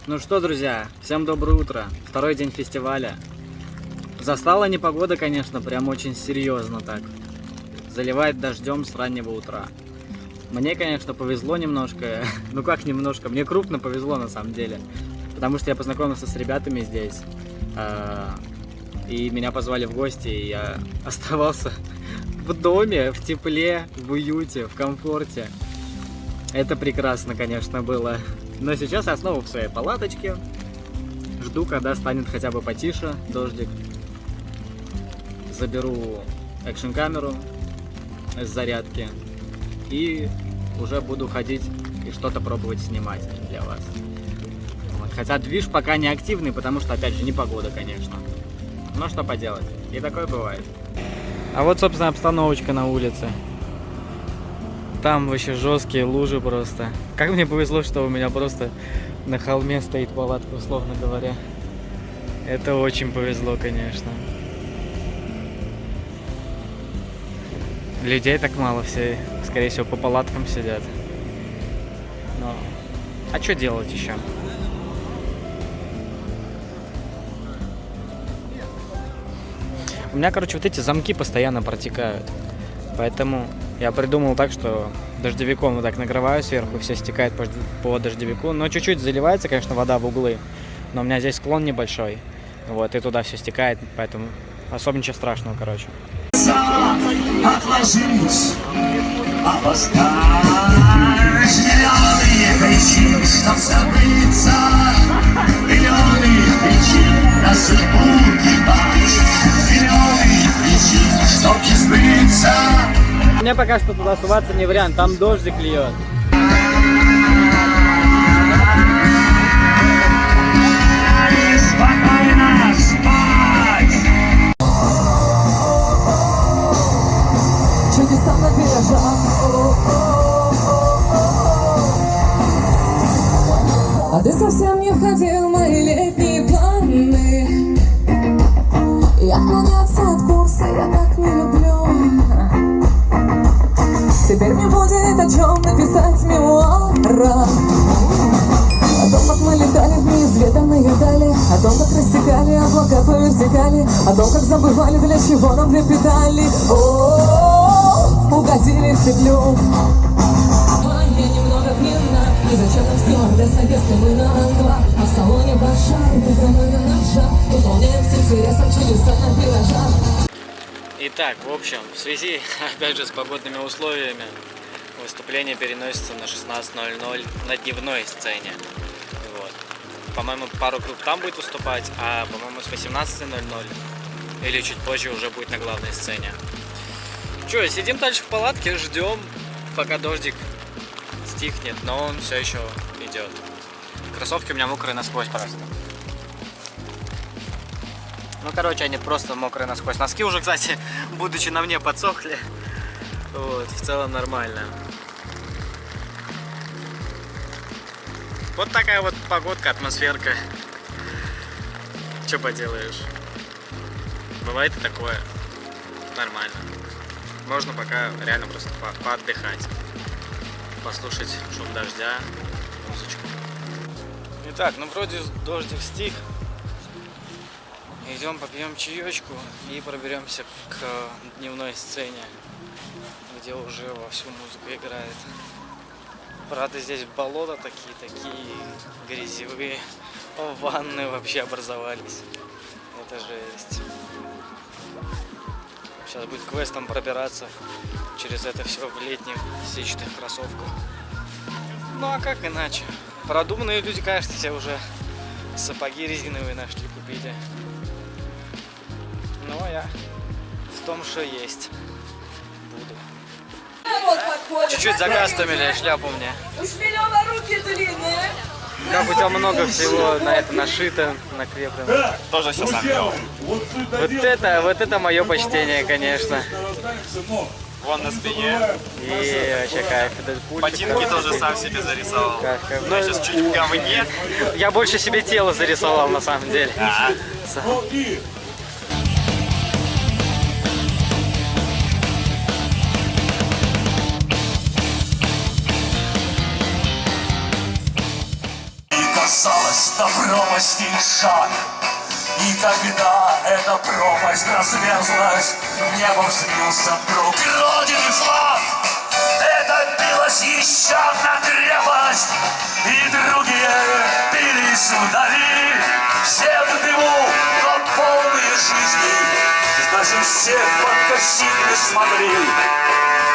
Ну что, друзья, всем доброе утро. Второй день фестиваля. Застала непогода, конечно, прям очень серьезно так. Заливает дождем с раннего утра. Мне, конечно, повезло немножко. Ну как немножко, мне крупно повезло на самом деле. Потому что я познакомился с ребятами здесь. И меня позвали в гости, и я оставался в доме, в тепле, в уюте, в комфорте. Это прекрасно, конечно, было. Но сейчас я снова в своей палаточке. Жду, когда станет хотя бы потише дождик. Заберу экшн-камеру с зарядки. И уже буду ходить и что-то пробовать снимать для вас. Вот. Хотя движ пока не активный, потому что, опять же, не погода, конечно. Но что поделать, и такое бывает. А вот, собственно, обстановочка на улице. Там вообще жесткие лужи просто. Как мне повезло, что у меня просто на холме стоит палатка, условно говоря. Это очень повезло, конечно. Людей так мало, все, скорее всего, по палаткам сидят. Но... А что делать еще? У меня, короче, вот эти замки постоянно протекают. Поэтому я придумал так, что дождевиком вот так накрываю сверху, все стекает по дождевику. Но чуть-чуть заливается, конечно, вода в углы. Но у меня здесь склон небольшой. Вот, и туда все стекает, поэтому особо ничего страшного, короче. Отложись, опускай миллионы причин, чтоб забыться, миллионы причин на судьбу кидать, миллионы причин, чтоб не сбыться. Мне пока что туда суваться не вариант, там дождик льет. Спокойно спать. Чудеса на виражах. А ты совсем не входил в мои летние планы. И отклоняться от курса я так не люблю. Теперь мне будет о чем написать мемуара. О том, как мы летали в неизведанные дали, о том, как растекали облака по вертикали, о том, как забывали, для чего нам две педали. О-о-о, угодили в петлю. Я немного пьяна, и зачем нам стюардесса, если мы на англа? А в салоне башар, мы на ножах, выполняем с интересом чудеса на виражах. Итак, в общем, в связи, опять же, с погодными условиями, выступление переносится на 16:00 на дневной сцене. Вот. По-моему, пару групп там будет выступать, а, по-моему, с 18:00 или чуть позже уже будет на главной сцене. Че, сидим дальше в палатке, ждем, пока дождик стихнет, но он все еще идет. Кроссовки у меня мокрые насквозь просто. Ну, короче, они просто мокрые насквозь. Носки уже, кстати, будучи на мне, подсохли. Вот, в целом нормально. Вот такая вот погодка, атмосферка. Что поделаешь? Бывает и такое. Нормально. Можно пока реально просто поотдыхать. Послушать шум дождя, музычку. Итак, ну вроде дождик стих. Идем попьем чаечку и проберемся к дневной сцене, где уже вовсю музыка играет. Правда, здесь болота такие грязевые, ванны вообще образовались. Это жесть. Сейчас будет квестом пробираться через это все в летних сетчатых кроссовках. Ну а как иначе? Продуманные люди, кажется, себе уже сапоги резиновые нашли, купили. Ну, а я в том, что есть, буду. Чуть-чуть закастомили шляпу мне. У Шмелева руки длинные. Как у тебя много всего на это нашито, накреплено. Тоже все сам делал. Вот это мое почтение, конечно. Вон на спине. И вообще кайф. Ботинки тоже сам себе зарисовал. Ну, Я сейчас чуть в говне. я больше себе тело зарисовал на самом деле. А. Казалось, на пропасти шаг. И когда эта пропасть разверзлась, в небо взвился вдруг Родины флаг. Это билась еще одна крепость, и другие бились вдали. Все в дыму, но полные жизни, даже всех подкосить не смогли.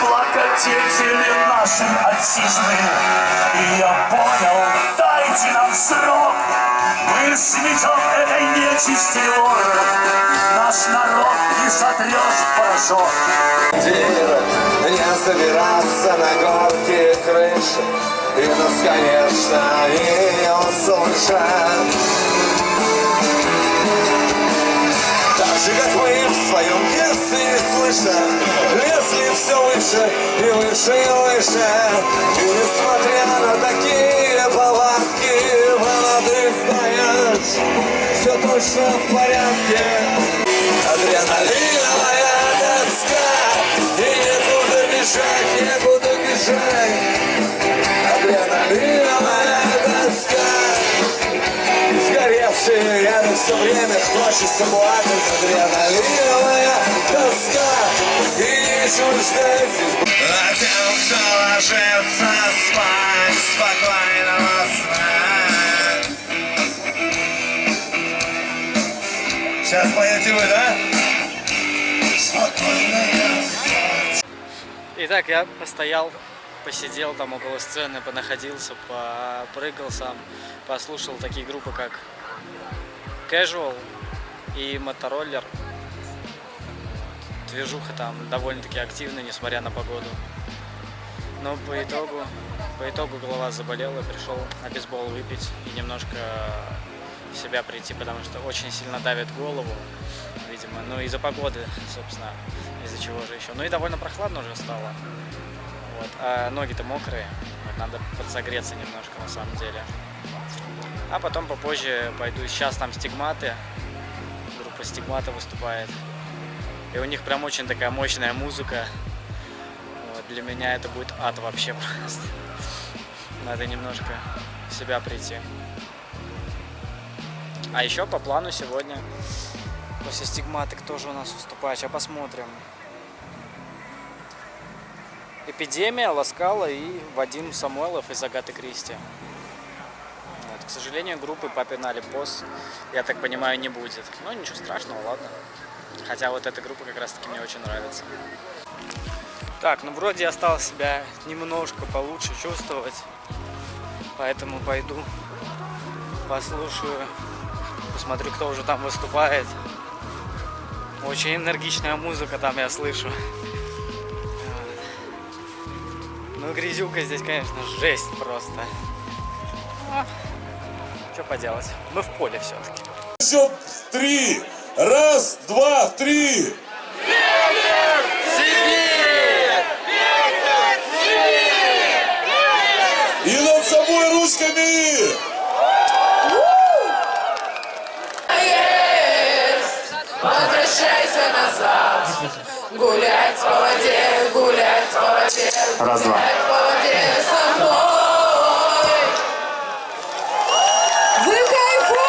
Благодетели наши отчизны. И я понял, дайте нам срок, мы сметем этой нечисти вор, наш народ не сотрет в порошок. Не собираться на горки крыши, и нас, конечно, не услышат. Так же, как мы в своем детстве не слышно, лезли все выше и выше и выше. И несмотря на такие повадки, молодых знаешь, все точно в порядке. Адреналиновая тоска, и некуда бежать, некуда бежать. Адреналиновая тоска, сгоревшие рядом все время хочется плакать. Адреналиновая тоска, и не чуждать. А тем, кто ложится спать, спокойного сна. Сейчас поете вы, да? Спокойная. Итак, я постоял, посидел там около сцены, понаходился, попрыгал сам, послушал такие группы, как Casual и Motoroller. Движуха там довольно-таки активная, несмотря на погоду. Но по итогу голова заболела, пришел на бейсбол выпить и немножко в себя прийти, потому что очень сильно давит голову, видимо. Ну, из-за погоды, собственно, из-за чего же еще. Ну и довольно прохладно уже стало. Вот. А ноги-то мокрые, вот, надо подсогреться немножко на самом деле. А потом попозже пойду, сейчас там Стигматы, группа Стигмата выступает. И у них прям очень такая мощная музыка. Вот, для меня это будет ад вообще просто. Надо немножко в себя прийти. А еще по плану сегодня после Стигматы кто же у нас выступает? Сейчас посмотрим. Эпидемия, Ласкала и Вадим Самойлов из Агаты Кристи. Вот. К сожалению, группы Папин Алипос, я так понимаю, не будет. Но ничего страшного, ладно. Хотя вот эта группа как раз таки мне очень нравится. Так, ну вроде я стал себя немножко получше чувствовать. Поэтому пойду послушаю, посмотрю, кто уже там выступает. Очень энергичная музыка там я слышу. Ну, грязюка здесь, конечно, жесть просто. Что поделать? Мы в поле все-таки. Счет 3. Раз, два, три. Ветер! Сибирь! Ветер! Сибирь! И над собой ручками. Возвращайся назад. Гулять по воде, гулять по воде. Раз, два. Гулять по воде со мной. Вы кайфовые!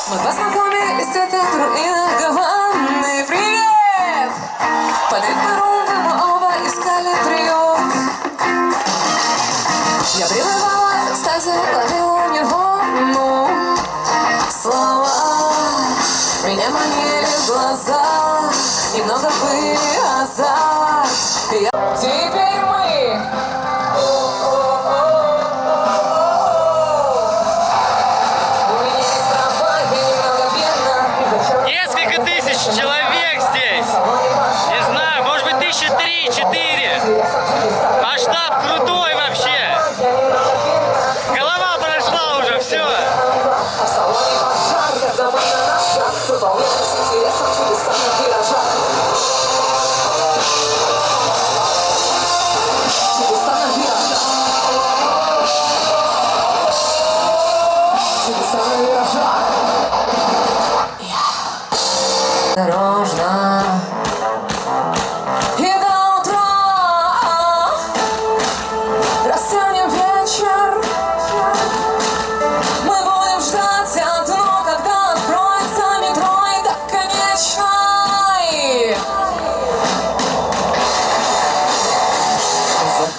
Мы познакомились в руинах Гаваны. Привет! Под ритм-румбы мы оба искали прием. Я пребывала в экстазе, ловила нирвану. Слова меня манили глаза, немного были азарт. Теперь мы Несколько тысяч человек здесь. Не знаю, может быть 1003-1004. Масштаб крутой вообще. Голова прошла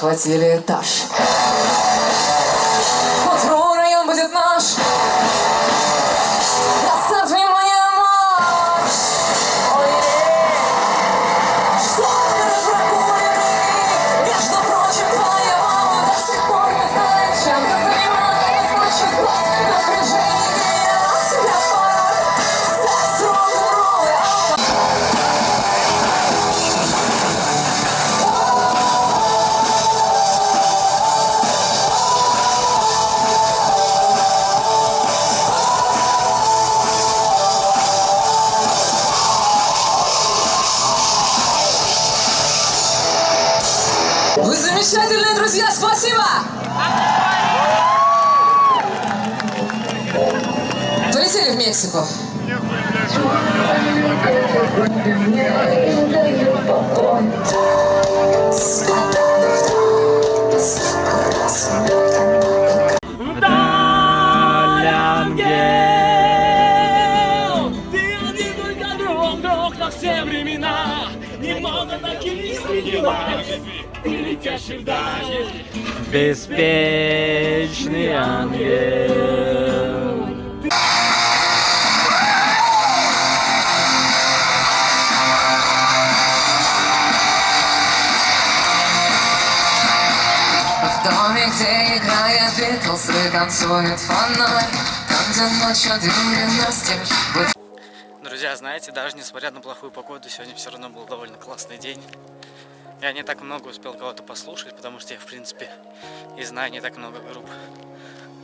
захватили этаж. Утром район будет наш. Оставь внимание, марш! Что это прогулки? Между прочим, твоя мама до сих пор не знает, чем ты занималась. Значит, после напряжения тебя пора. Секс, рок-н-ролл и Вы замечательные друзья, спасибо! Полетели в Мексику. Ты один только друг на все времена. Немного таких среди вас. Ты летящий вдаль. Беспечный ангел. В доме, где играет Битлз, и танцует фонарь. Там, где ночью двери настежь. Друзья, знаете, даже несмотря на плохую погоду, сегодня все равно был довольно классный день. Я не так много успел кого-то послушать, потому что я, в принципе, и знаю не так много групп.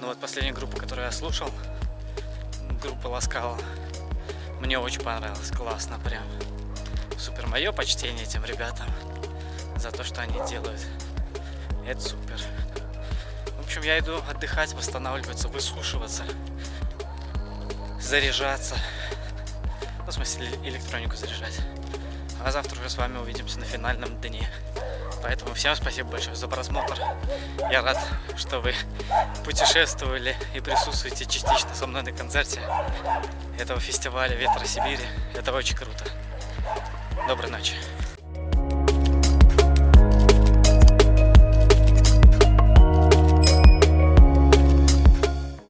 Но вот последняя группа, которую я слушал, группа Ласкала, мне очень понравилось, классно прям. Супер, мое почтение этим ребятам за то, что они делают. Это супер. В общем, я иду отдыхать, восстанавливаться, высушиваться, заряжаться. Ну, в смысле, электронику заряжать. А завтра уже с вами увидимся на финальном дне. Поэтому всем спасибо большое за просмотр. Я рад, что вы путешествовали и присутствуете частично со мной на концерте этого фестиваля «Ветра Сибири». Это очень круто. Доброй ночи.